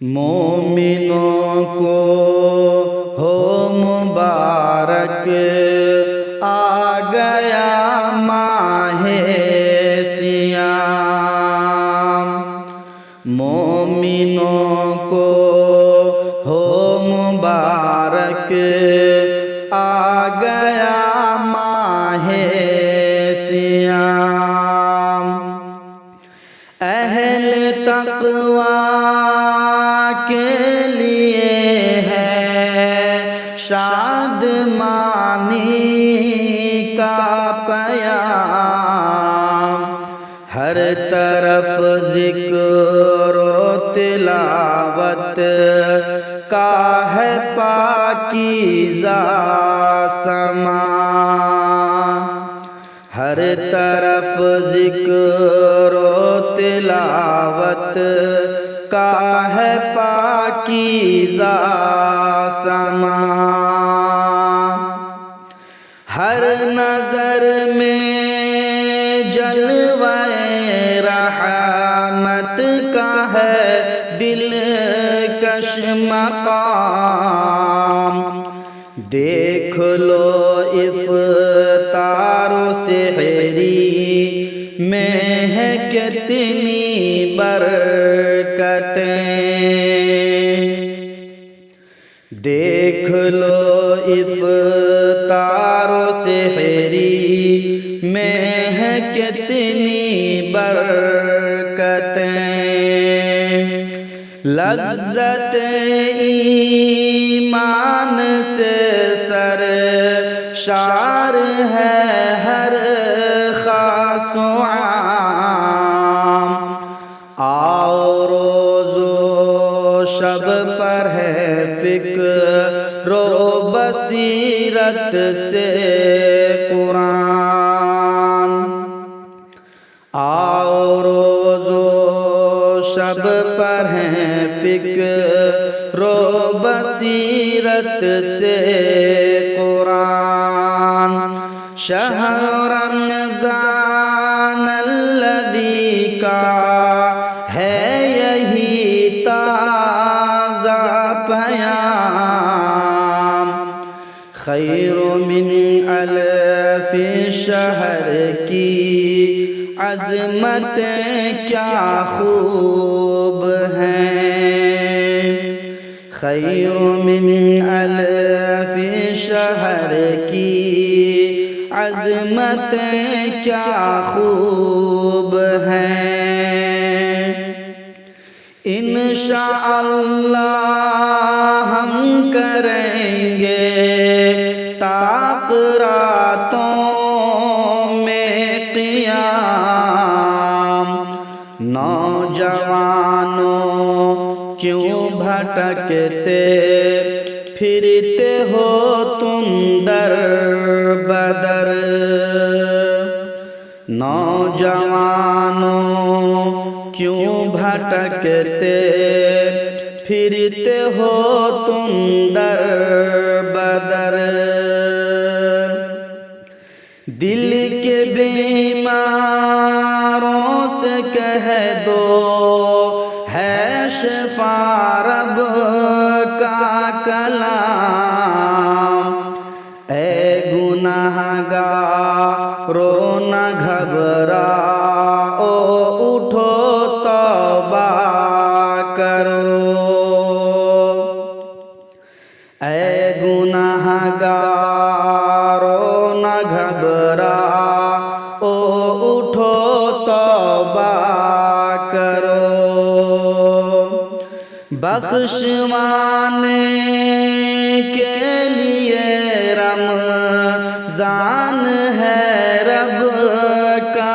مومنوں کو ہو مبارک، آ گیا ماہ صیام۔ مومنوں کو ہو مبارک، آ گیا ماہ صیام۔ اہل تقویٰ کے لیے ہے شادمانی کا پیام۔ ہر طرف ذکر و تلاوت کا ہے پاکیزہ سما۔ ہر طرف ذکر و تلاوت کا ہے پاکیزہ سما۔ ہر نظر میں جلوہ رحمت کا ہے دلکش مقام۔ دیکھ لو افطار و سحری میں ہے کتنی برکتیں۔ دیکھ لو افطار و سحری میں ہے کتنی برکتیں۔ لذت ایمان سے سرشار ہے ہر خاص و عام۔ آؤ روز و شب پر ہے فکر و بصیرت سے قرآن۔ آؤ روز و شب پر ہے فکر و بصیرت سے قرآن۔ شہر رمضان الذی کا ہے یہی تازہ پیام۔ خیر من الف شہر کی عظمتیں کیا خوب ہیں۔ خیر من الف شہر کی عظمتیں کیا خوب ہیں۔ انشاءاللہ ہم کریں گے طاق راتوں میں قیام۔ نوجوانوں کیوں بھٹکتے پھرتے ہو تم در بدر۔ نوجوانوں کیوں بھٹکتے پھرتے ہو تم در بدر۔ دل کے بیماروں سے کہہ دو ہے شفا رب کا کلام۔ اے گنہگارو نہ گھبراؤ، اٹھو توبہ کرو۔ اے گنہگارو نہ گھبراؤ، اٹھو توبہ کرو۔ بخشوانے کے لیے رمضان ہے رب کا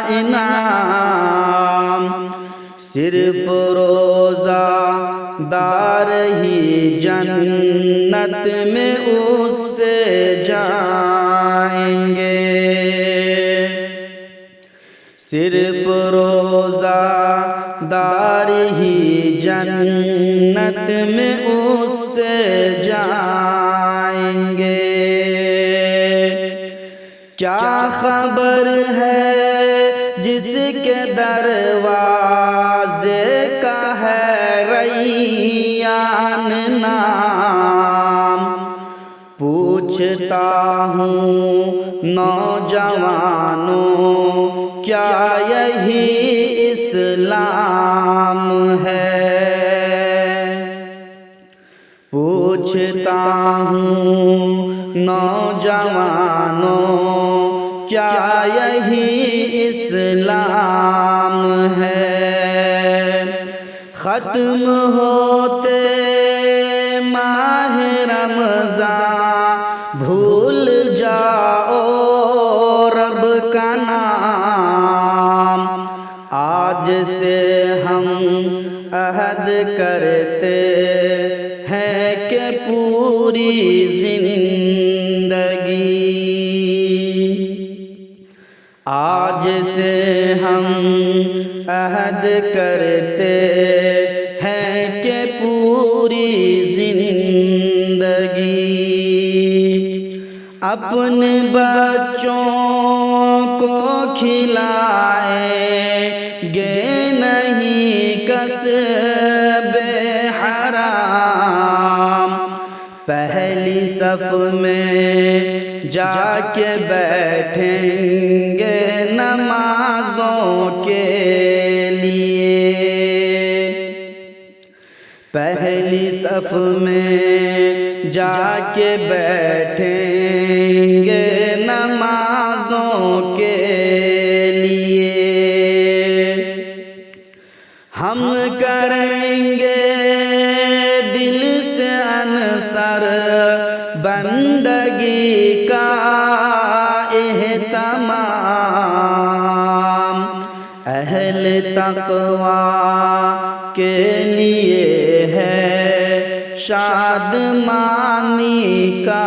انعام۔ صرف روزہ دار ہی جنت میں اس سے جائیں گے۔ صرف روزہ دار ہی جنت میں اس سے جائیں گے۔ کیا خبر ہے جس کے دروازے کا ہے ایان نام، پوچھتا ہوں نوجوانوں کیا یہی اسلام ہے؟ پوچھتا ہوں نوجوانوں کیا یہی اسلام ہے؟ ختم ہوتے ماہ رمضان بھول جاؤ رب کا نام، آج سے ہم عہد کرتے ہیں کہ پوری زندگی، آج سے ہم عہد کرتے ہیں کہ پوری زندگی اپنے بچوں کو کھلائیں گے نہیں کسب حرام، پہلی صف میں جا کے بیٹھیں گے نمازوں کے لیے، پہلی صف میں جا کے بیٹھیں گے نمازوں کے لیے، ہم کریں گے دل سے عنصر بندگی کا اہتمام، اہل تقوی کے لیے ہے شادمانی کا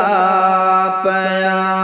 پیام۔